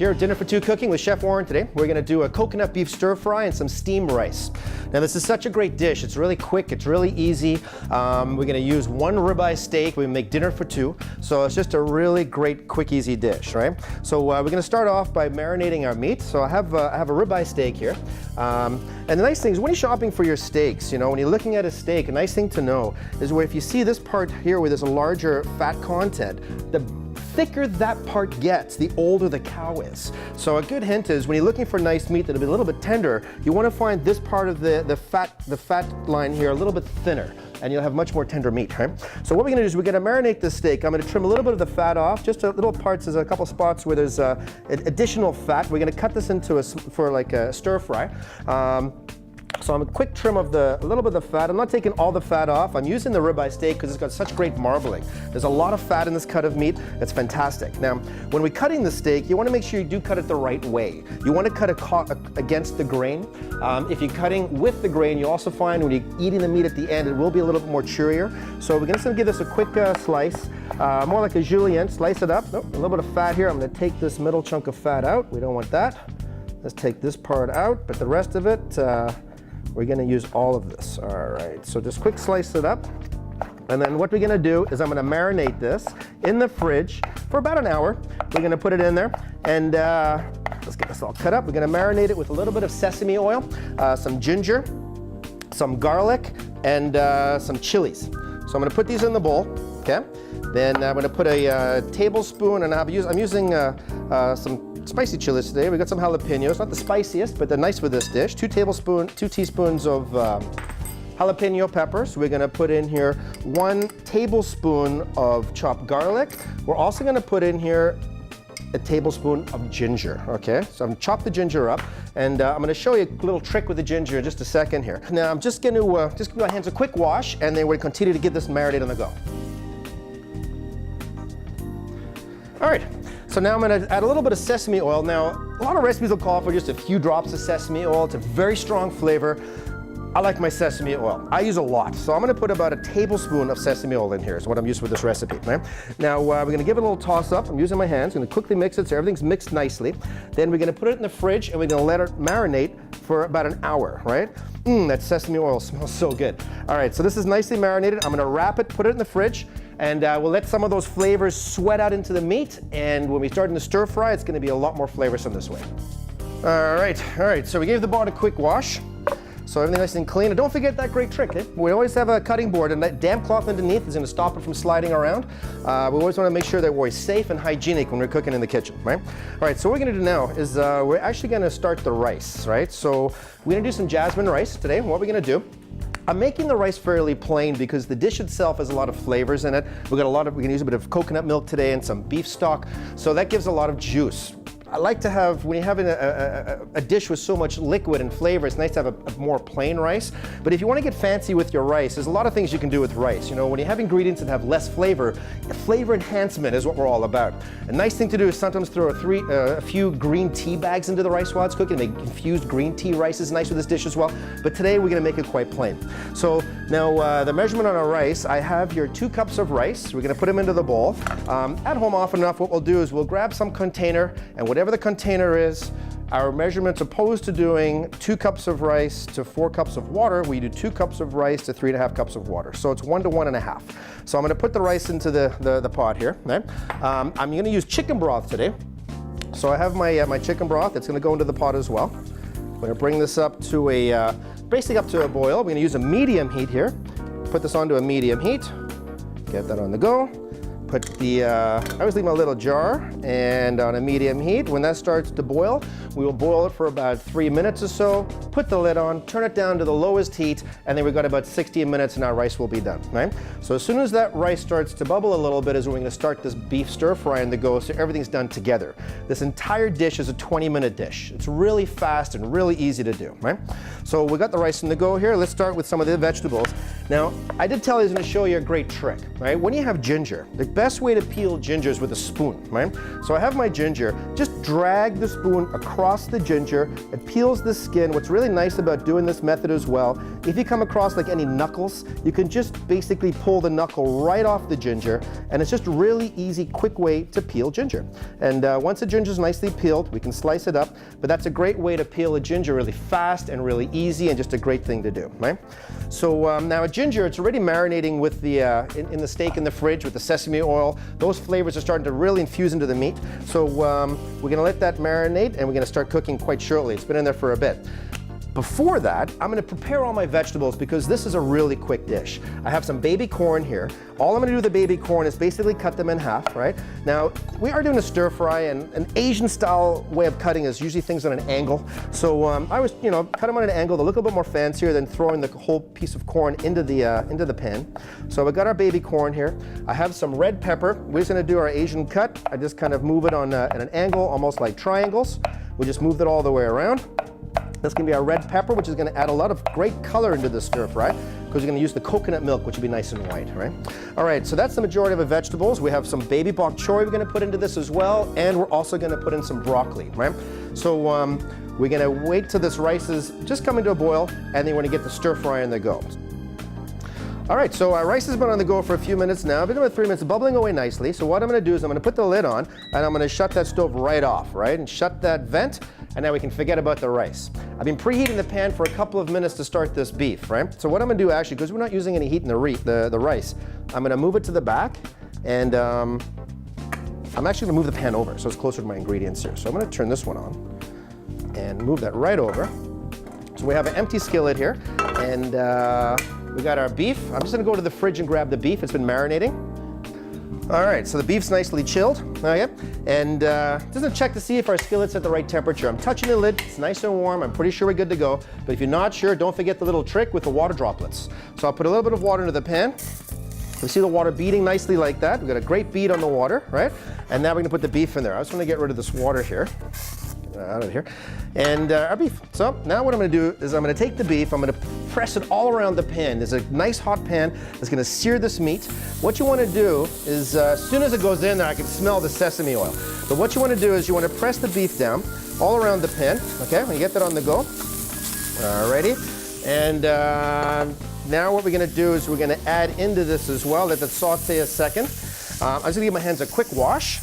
Here at Dinner for Two Cooking with Chef Warren today, we're going to do a coconut beef stir fry and some steamed rice. Now this is such a great dish. It's really quick, it's really easy. We're going to use one ribeye steak. We make dinner for two. So it's just a really great, quick, easy dish, right? So we're going to start off by marinating our meat. So I have a ribeye steak here. And the nice thing is when you're shopping for your steaks, you know, when you're looking at a steak, a nice thing to know is where if you see this part here where there's a larger fat content, the thicker that part gets, the older the cow is. So a good hint is when you're looking for nice meat that'll be a little bit tender, you want to find this part of the fat line here a little bit thinner, and you'll have much more tender meat, right? So what we're gonna do is we're gonna marinate this steak. I'm gonna trim a little bit of the fat off, just a little parts. There's a couple spots where there's additional fat. We're gonna cut this into for like a stir fry. So I'm a quick trim of a little bit of the fat. I'm not taking all the fat off. I'm using the ribeye steak because it's got such great marbling. There's a lot of fat in this cut of meat. It's fantastic. Now, when we're cutting the steak, you want to make sure you do cut it the right way. You want to cut it against the grain. If you're cutting with the grain, you also find when you're eating the meat at the end, it will be a little bit more chewier. So we're just going to give this a quick slice, more like a julienne. Slice it up. Oh, a little bit of fat here. I'm going to take this middle chunk of fat out. We don't want that. Let's take this part out, but the rest of it, we're gonna use all of this. All right, so just quick slice it up. And then what we're gonna do is I'm gonna marinate this in the fridge for about an hour. We're gonna put it in there and let's get this all cut up. We're gonna marinate it with a little bit of sesame oil, some ginger, some garlic, and some chilies. So I'm gonna put these in the bowl, okay? Then I'm gonna put a tablespoon, and I'm using some spicy chilies today. We got some jalapenos, not the spiciest, but they're nice for this dish. 2 teaspoons of jalapeno peppers. We're gonna put in here 1 tablespoon of chopped garlic. We're also gonna put in here a tablespoon of ginger, okay? So I'm gonna chop the ginger up, and I'm gonna show you a little trick with the ginger in just a second here. Now I'm just gonna just give my hands a quick wash, and then we're gonna continue to get this marinated on the go. All right. So now I'm going to add a little bit of sesame oil. Now, a lot of recipes will call for just a few drops of sesame oil. It's a very strong flavor. I like my sesame oil. I use a lot. So I'm going to put about a tablespoon of sesame oil in here is what I'm using with this recipe. Right? Now, we're going to give it a little toss up. I'm using my hands. I'm going to quickly mix it so everything's mixed nicely. Then we're going to put it in the fridge, and we're going to let it marinate for about an hour, right? That sesame oil smells so good. All right, so this is nicely marinated. I'm going to wrap it, put it in the fridge, and we'll let some of those flavors sweat out into the meat. And when we start in the stir fry, it's going to be a lot more flavorsome this way. All right. So we gave the board a quick wash. So everything nice and clean. And don't forget that great trick. We always have a cutting board, and that damp cloth underneath is going to stop it from sliding around. We always want to make sure that we're safe and hygienic when we're cooking in the kitchen, right? All right, so what we're going to do now is we're actually going to start the rice, right? So we're going to do some jasmine rice today. What we're going to do, I'm making the rice fairly plain because the dish itself has a lot of flavors in it. We're going to use a bit of coconut milk today and some beef stock, so that gives a lot of juice. I like to have, when you're having a dish with so much liquid and flavor, it's nice to have a more plain rice. But if you want to get fancy with your rice, there's a lot of things you can do with rice. You know, when you have ingredients that have less flavor, flavor enhancement is what we're all about. A nice thing to do is sometimes throw a few green tea bags into the rice while it's cooking. Make infused green tea rice is nice with this dish as well. But today we're going to make it quite plain. So now the measurement on our rice, I have here 2 cups of rice. We're going to put them into the bowl. At home often enough, what we'll do is we'll grab some container, and whatever the container is, our measurements opposed to doing 2 cups of rice to 4 cups of water, we do 2 cups of rice to 3.5 cups of water. So it's 1 to 1.5. So I'm going to put the rice into the pot here. Right? I'm going to use chicken broth today. So I have my chicken broth. It's going to go into the pot as well. I'm going to bring this up to basically up to a boil. We're going to use a medium heat here. Put this onto a medium heat. Get that on the go. Put I always leave my little jar, and on a medium heat. When that starts to boil, we will boil it for about 3 minutes or so. Put the lid on, turn it down to the lowest heat, and then we've got about 60 minutes and our rice will be done, right? So as soon as that rice starts to bubble a little bit is when we're gonna start this beef stir fry on the go, so everything's done together. This entire dish is a 20-minute dish. It's really fast and really easy to do, right? So we got the rice in the go here. Let's start with some of the vegetables. Now, I did tell you I was going to show you a great trick, right? When you have ginger, the best way to peel ginger is with a spoon, right? So I have my ginger, just drag the spoon across the ginger, it peels the skin. What's really nice about doing this method as well, if you come across like any knuckles, you can just basically pull the knuckle right off the ginger, and it's just a really easy, quick way to peel ginger. And once the ginger is nicely peeled, we can slice it up, but that's a great way to peel a ginger really fast and really easy, and just a great thing to do, right? So now a ginger, it's already marinating with the in the steak in the fridge with the sesame oil. Those flavors are starting to really infuse into the meat. So we're gonna let that marinate, and we're gonna start cooking quite shortly. It's been in there for a bit. Before that, I'm going to prepare all my vegetables because this is a really quick dish. I have some baby corn here. All I'm going to do with the baby corn is basically cut them in half, right? Now, we are doing a stir fry, and an Asian style way of cutting is usually things on an angle. So I was, cut them on an angle. They look a little bit more fancier than throwing the whole piece of corn into the pan. So we got our baby corn here. I have some red pepper. We're just going to do our Asian cut. I just kind of move it on at an angle, almost like triangles. We just moved it all the way around. That's going to be our red pepper, which is going to add a lot of great color into the stir fry because we're going to use the coconut milk, which will be nice and white, right? All right, so that's the majority of the vegetables. We have some baby bok choy we're going to put into this as well, and we're also going to put in some broccoli, right? So we're going to wait till this rice is just coming to a boil, and then we're going to get the stir fry on the go. All right, so our rice has been on the go for a few minutes now. I've been about 3 minutes, bubbling away nicely. So what I'm going to do is I'm going to put the lid on, and I'm going to shut that stove right off, right? And shut that vent, and now we can forget about the rice. I've been preheating the pan for a couple of minutes to start this beef, right? So what I'm going to do actually, because we're not using any heat in the rice, I'm going to move it to the back, and I'm actually going to move the pan over so it's closer to my ingredients here. So I'm going to turn this one on and move that right over. So we have an empty skillet here, and we got our beef. I'm just gonna go to the fridge and grab the beef. It's been marinating. All right, so the beef's nicely chilled. Okay, and just gonna check to see if our skillet's at the right temperature. I'm touching the lid, it's nice and warm. I'm pretty sure we're good to go. But if you're not sure, don't forget the little trick with the water droplets. So I'll put a little bit of water into the pan. We see the water beating nicely like that. We've got a great bead on the water, right? And now we're gonna put the beef in there. I just wanna get rid of this water here. Out of here, and our beef. So now what I'm going to do is I'm going to take the beef, I'm going to press it all around the pan. There's a nice hot pan that's going to sear this meat. What you want to do is as soon as it goes in there, I can smell the sesame oil. But what you want to do is you want to press the beef down all around the pan, okay, when you get that on the go. Alrighty, and now what we're going to do is we're going to add into this as well, let that saute a second. I'm just going to give my hands a quick wash.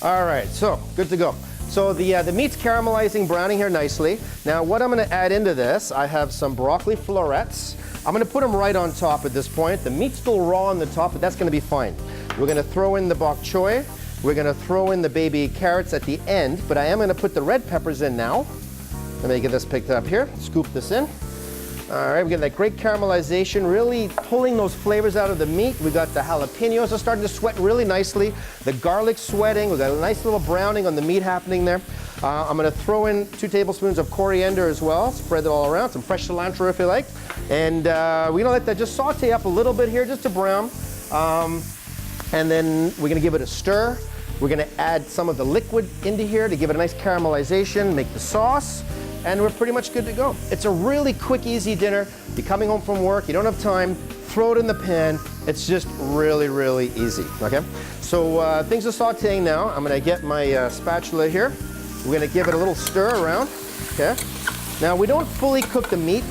All right, so good to go. So the meat's caramelizing, browning here nicely. Now what I'm gonna add into this, I have some broccoli florets. I'm gonna put them right on top at this point. The meat's still raw on the top, but that's gonna be fine. We're gonna throw in the bok choy. We're gonna throw in the baby carrots at the end, but I am gonna put the red peppers in now. Let me get this picked up here, scoop this in. All right, we get that great caramelization, really pulling those flavors out of the meat. We got the jalapenos are starting to sweat really nicely. The garlic sweating. We got a nice little browning on the meat happening there. I'm going to throw in 2 tablespoons of coriander as well. Spread it all around. Some fresh cilantro if you like. And we're going to let that just saute up a little bit here, just to brown. And then we're going to give it a stir. We're going to add some of the liquid into here to give it a nice caramelization, make the sauce. And we're pretty much good to go. It's a really quick, easy dinner. You're coming home from work, you don't have time, throw it in the pan. It's just really, really easy, okay? So things are sauteing now. I'm gonna get my spatula here. We're gonna give it a little stir around, okay? Now we don't fully cook the meat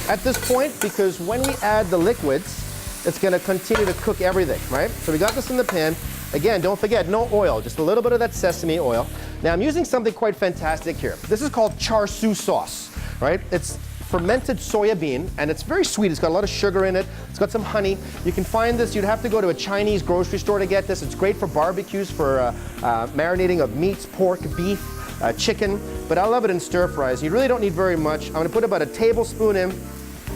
at this point because when we add the liquids, it's gonna continue to cook everything, right? So we got this in the pan. Again, don't forget, no oil, just a little bit of that sesame oil. Now I'm using something quite fantastic here. This is called char siu sauce, right? It's fermented soya bean, and it's very sweet. It's got a lot of sugar in it. It's got some honey. You can find this, you'd have to go to a Chinese grocery store to get this. It's great for barbecues, for marinating of meats, pork, beef, chicken, but I love it in stir fries. You really don't need very much. I'm gonna put about a tablespoon in,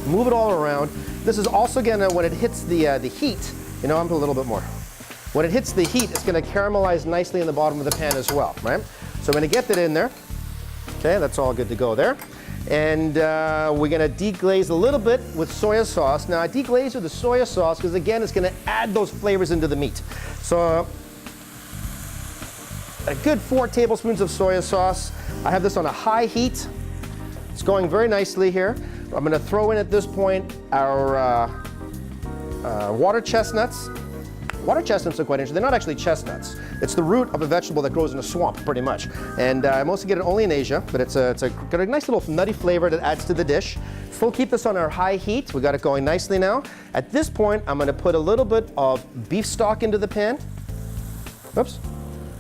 move it all around. This is also gonna, when it hits the heat, I'm gonna put a little bit more. When it hits the heat, it's going to caramelize nicely in the bottom of the pan as well, right? So I'm going to get that in there. Okay, that's all good to go there. And we're going to deglaze a little bit with soya sauce. Now I deglaze with the soya sauce because again, it's going to add those flavors into the meat. So a good 4 tablespoons of soya sauce. I have this on a high heat. It's going very nicely here. I'm gonna throw in at this point our water chestnuts. Water chestnuts are quite interesting. They're not actually chestnuts. It's the root of a vegetable that grows in a swamp, pretty much. And I mostly get it only in Asia, but it's got a nice little nutty flavor that adds to the dish. Still keep this on our high heat. We got it going nicely now. At this point, I'm gonna put a little bit of beef stock into the pan. Oops.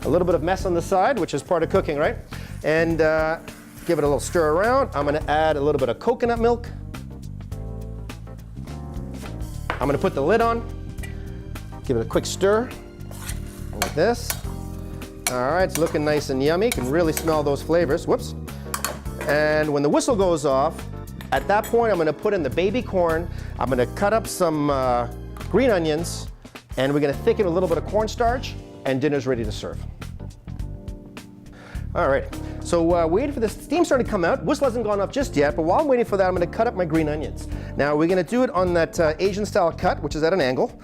A little bit of mess on the side, which is part of cooking, right? And give it a little stir around. I'm gonna add a little bit of coconut milk. I'm gonna put the lid on. Give it a quick stir, like this. All right, it's looking nice and yummy. You can really smell those flavors. Whoops. And when the whistle goes off, at that point, I'm gonna put in the baby corn. I'm gonna cut up some green onions, and we're gonna thicken a little bit of cornstarch, and dinner's ready to serve. All right, so waiting for the steam starting to come out. Whistle hasn't gone up just yet, but while I'm waiting for that, I'm gonna cut up my green onions. Now we're gonna do it on that Asian style cut, which is at an angle.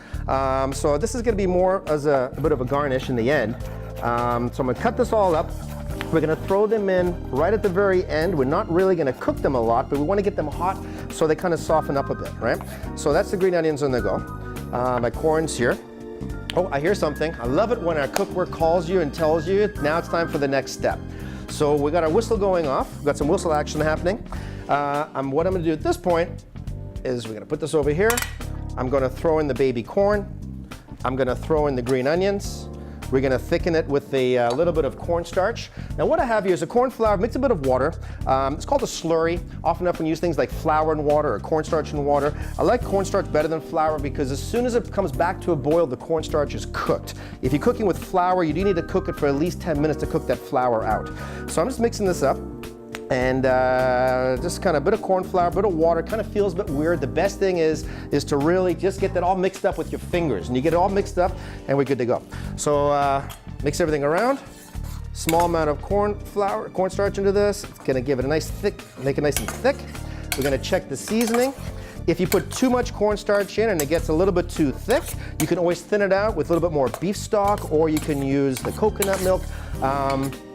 So this is gonna be more as a bit of a garnish in the end. So I'm gonna cut this all up. We're gonna throw them in right at the very end. We're not really gonna cook them a lot, but we wanna get them hot so they kind of soften up a bit, right? So that's the green onions on the go. My corn's here. Oh, I hear something. I love it when our cookware calls you and tells you, now it's time for the next step. So we got our whistle going off. We've got some whistle action happening. What I'm gonna do at this point is we're gonna put this over here. I'm gonna throw in the baby corn. I'm gonna throw in the green onions. We're gonna thicken it with a little bit of cornstarch. Now what I have here is a corn flour, mix a bit of water. It's called a slurry. Often enough when you use things like flour and water or cornstarch and water. I like cornstarch better than flour because as soon as it comes back to a boil, the cornstarch is cooked. If you're cooking with flour, you do need to cook it for at least 10 minutes to cook that flour out. So I'm just mixing this up. And just kind of a bit of corn flour, a bit of water, kind of feels a bit weird. The best thing is to really just get that all mixed up with your fingers. And you get it all mixed up and we're good to go. So mix everything around. Small amount of cornstarch into this. It's gonna give it a nice thick, make it nice and thick. We're gonna check the seasoning. If you put too much cornstarch in and it gets a little bit too thick, you can always thin it out with a little bit more beef stock, or you can use the coconut milk.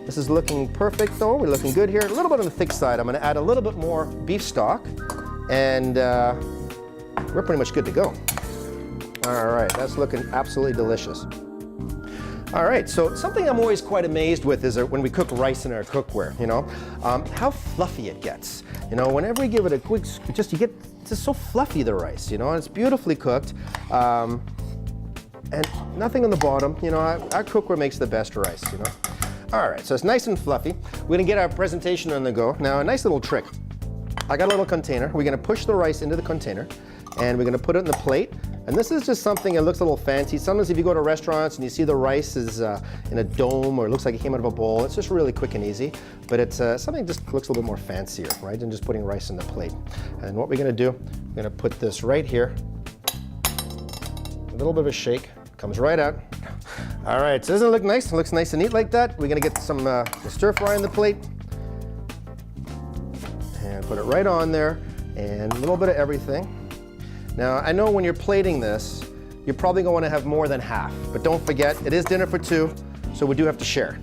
This is looking perfect though. We're looking good here. A little bit on the thick side. I'm gonna add a little bit more beef stock, and we're pretty much good to go. All right, that's looking absolutely delicious. All right, so something I'm always quite amazed with is when we cook rice in our cookware, you know, how fluffy it gets. You know, whenever we give it a quick, you get just so fluffy, the rice, you know, and it's beautifully cooked. And nothing on the bottom, you know, our cookware makes the best rice, you know. All right, so it's nice and fluffy. We're gonna get our presentation on the go. Now, a nice little trick. I got a little container. We're gonna push the rice into the container, and we're gonna put it in the plate. And this is just something that looks a little fancy. Sometimes if you go to restaurants and you see the rice is in a dome, or it looks like it came out of a bowl, it's just really quick and easy. But it's something that just looks a little bit more fancier, right, than just putting rice in the plate. And what we're gonna do, we're gonna put this right here. A little bit of a shake, comes right out. All right, so doesn't it look nice? It looks nice and neat like that. We're gonna get some stir fry in the plate. And put it right on there, and a little bit of everything. Now, I know when you're plating this, you're probably going to have more than half, but don't forget, it is dinner for two, so we do have to share.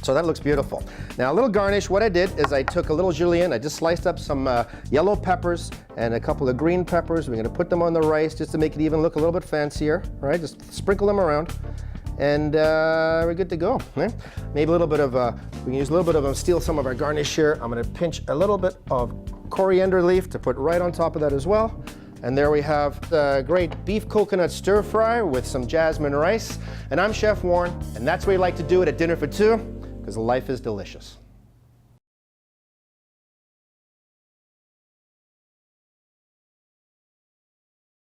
So that looks beautiful. Now, a little garnish, what I did is I took a little julienne, I just sliced up some yellow peppers and a couple of green peppers. We're gonna put them on the rice just to make it even look a little bit fancier, right? Just sprinkle them around, and we're good to go. Right? Maybe a little bit of, we can use a little bit of, steal some of our garnish here. I'm gonna pinch a little bit of coriander leaf to put right on top of that as well. And there we have the great beef coconut stir fry with some jasmine rice. And I'm Chef Warren, and that's what we like to do it at Dinner for Two, because life is delicious.